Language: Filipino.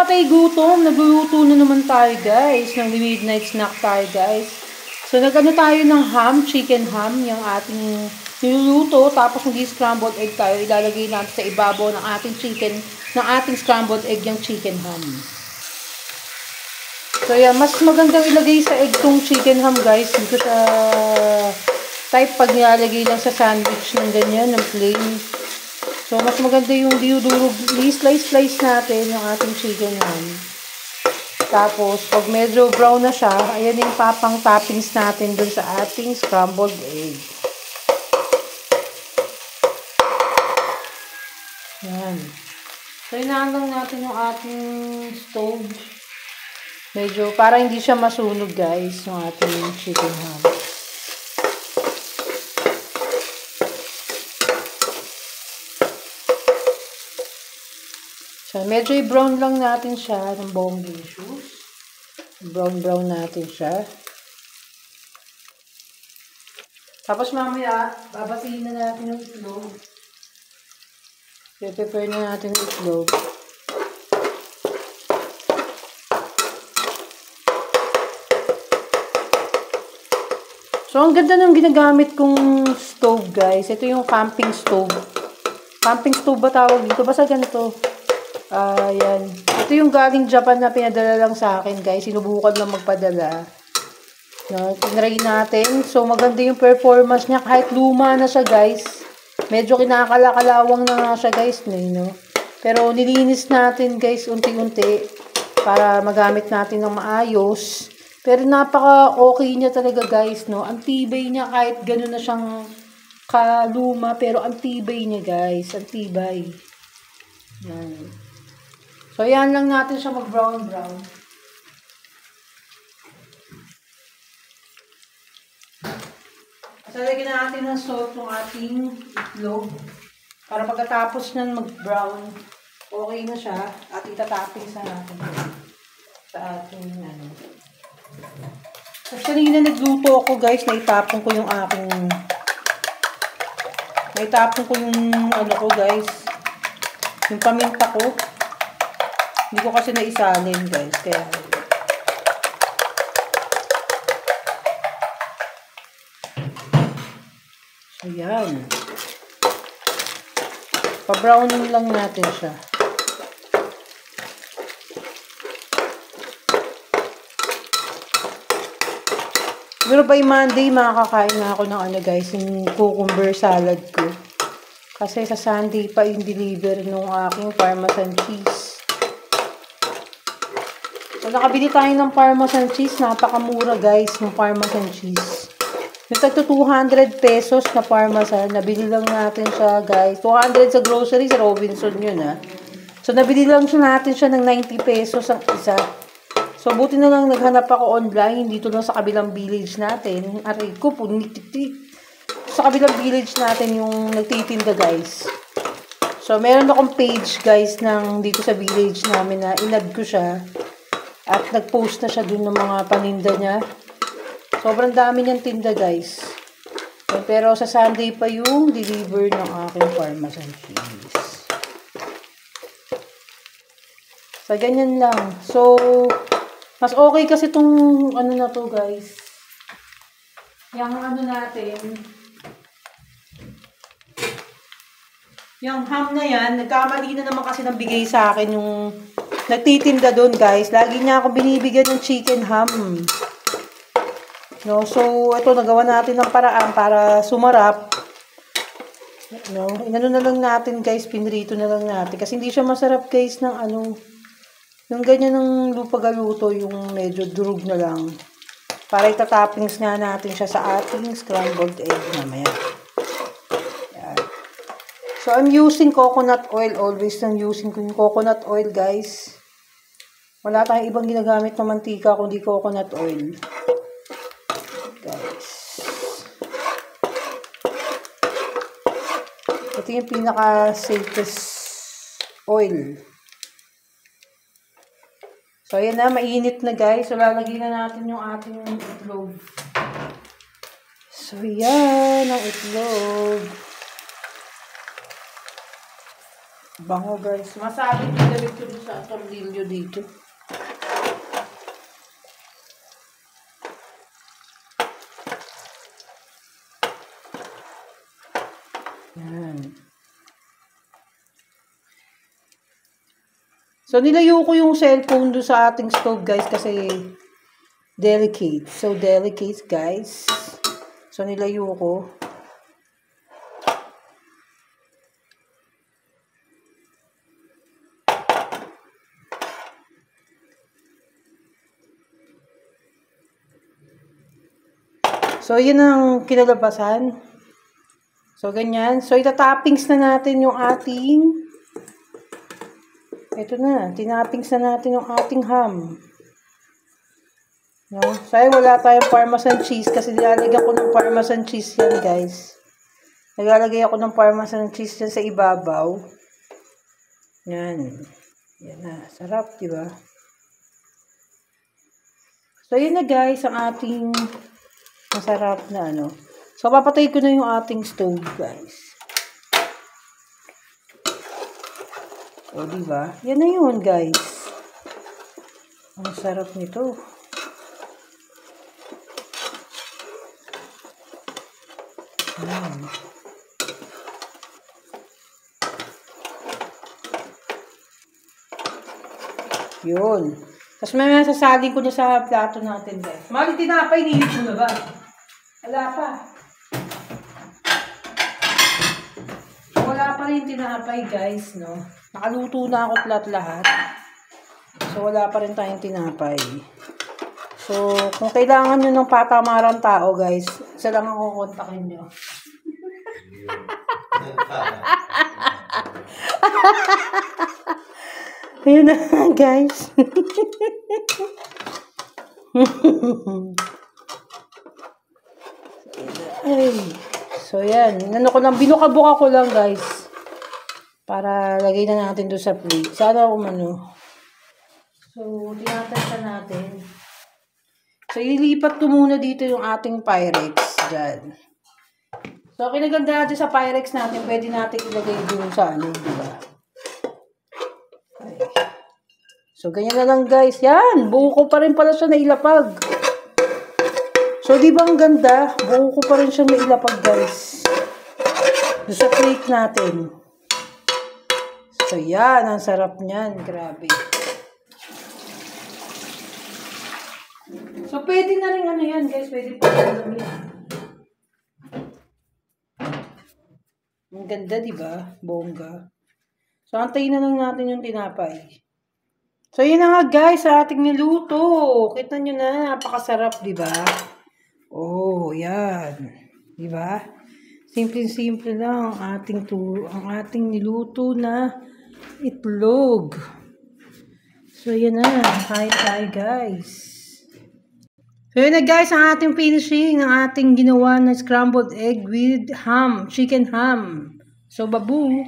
nakakapatay gutom. Nagluluto na naman tayo guys. Ng midnight snack tayo guys. So nagano tayo ng ham, chicken ham. Yung ating niluluto. Tapos nag-scrambled egg tayo. Ilalagay natin sa ibabaw ng ating chicken. Ng ating scrambled egg yung chicken ham. So yan, mas magandang ilagay sa egg tong chicken ham guys. Dito sa type pag nilalagay lang sa sandwich ng ganyan, ng plain. So, mas maganda yung diudurog, i-slice natin yung ating chicken ham. Tapos, pag medyo brown na siya, ayan yung papang toppings natin dun sa ating scrambled egg. Yan. So, inahan lang natin yung ating stove. Medyo, para hindi siya masunog guys, yung ating chicken ham. So, medyo i-brown lang natin siya ng buong delicious. Brown natin siya. Tapos mamaya, babatiin na natin yung itlog. I-prepare na natin yung itlog. So, ang ganda ng ginagamit kong stove, guys. Ito yung camping stove. Camping stove ba tawag dito? Basta ganito. Ayan. Ito yung galing Japan na pinadala lang sa akin, guys. Sinubukan lang magpadala. No, tinry natin. So, maganda yung performance niya. Kahit luma na siya, guys. Medyo kinakalakalawang na nga siya, guys. No? Pero, nilinis natin, guys, unti-unti. Para magamit natin ng maayos. Pero, napaka-okay niya talaga, guys. No? Ang tibay niya, kahit gano'n na siyang kaluma. Pero, ang tibay niya, guys. Ang tibay. Yan. So, yan lang natin siya mag-brown. Salagyan natin ng salt yung ating itlog. Para pagkatapos nyan mag-brown, okay na siya. At itatapping sa natin. Sa ating, Actually, na nagluto ako, guys, naitapon ko yung aking, guys. Yung paminta ko. Hindi ko kasi naisalin, guys. Kaya, so, yan. Pa-browning lang natin siya. Pero by Monday, makakakain na ako ng guys, yung cucumber salad ko. Kasi sa Sunday pa yung deliver nung aking Parmesan cheese. So, nakabili tayo ng Parmesan cheese. Napakamura, guys, ng Parmesan cheese. Yung tagto 200 pesos na Parmesan, nabili lang natin siya, guys. 200 sa grocery, sa Robinson yun, So, nabili lang natin siya ng 90 pesos ang isa. So, buti na lang naghanap ako online, dito lang sa kabilang village natin. Aray ko, punitik-tik. Sa kabilang village natin yung nagtitinda, guys. So, meron akong page, guys, ng dito sa village namin na inad ko siya. At nag-post na siya dun ng mga paninda niya. Sobrang dami niyang tinda, guys. Pero sa Sunday pa yung deliver ng aking Parmesan cheese. So, ganyan lang. So, mas okay kasi itong na to, guys. Yung natin. Yung ham na yan, nagkamali na naman kasi nang bigay sa akin yung nagtitinda doon, guys. Lagi niya ako binibigyan ng chicken ham. No, so, ito, nagawa natin ng paraan para sumarap. No, inano na lang natin, guys. Pinrito na lang natin. Kasi hindi siya masarap, guys, ng yung ganyan ng lupagaluto, yung medyo durug na lang. Para itatoppings nga natin siya sa ating scrambled egg mamaya. Yan. So, I'm using coconut oil. Always nang using ko yung coconut oil, guys. Wala tayong ibang ginagamit na mantika kundi coconut oil. Guys. Ito yung pinaka-safest oil. So, ayan na. Mainit na, guys. So, lalagyan na natin yung ating itlog. So, yan ang itlog. Bango guys. Masabit yung damit ko sa tornilyo dito. Yan. So, nilayo ko yung cellphone doon sa ating stove guys kasi delicate. So, delicate guys. So, nilayo ko. So, yun ang kinalabasan. So, ganyan. So, itatappings na natin yung ating ito na. Tinappings na natin yung ating ham. No? Sayang wala tayong parmesan cheese kasi nilalagyan ko ng parmesan cheese yan, guys. Naglalagay ako ng parmesan cheese yan sa ibabaw. Yan. Yan na. Sarap, diba? So, yun na guys, ang ating masarap na ano. So, papatay ko na yung ating stove, guys. O, diba? Yan na yun, guys. Ang sarap nito. Ayan. Yun. Tapos may masasaling ko na sa plato natin, guys. Mali, tinapay, nilip mo na ba? Wala pa. Wala pa rin tinapay, guys, no? Nakaluto na ako lahat. So, wala pa rin tayong tinapay. So, kung kailangan nyo ng patamaran tao, guys, isa lang ang kukontakin nyo. Ayun na, guys. Ay. So, yan. Binuka-buka ko lang, guys. Para lagay na natin doon sa plate. Sana umano. So, tinatasa natin. So, ilipat ko muna dito yung ating Pyrex. Dyan. So, kinaganda natin sa Pyrex natin, pwede natin ilagay doon sa ano, diba? Okay. So, ganyan na lang, guys. Yan! Buo ko pa rin pala siya nailapag. So, di ba ang ganda? Buo ko pa rin siya nailapag, guys. Doon sa plate natin. So, yan. Ang sarap niyan. Grabe. So, pwede na rin ano yan, guys. Pwede pa rin yan. Ang ganda, di ba? Bongga. So, antayin na lang natin yung tinapay. So, yun na nga, guys, sa ating niluto. Kita nyo na, napakasarap, di ba? Oh, yan. Di ba? Simple-simple lang ang ating niluto na itlog. So, yan na. Kain tayo, guys. So, yun na guys, ang ating finishing ng ating ginawa na scrambled egg with ham, chicken ham. So, babu!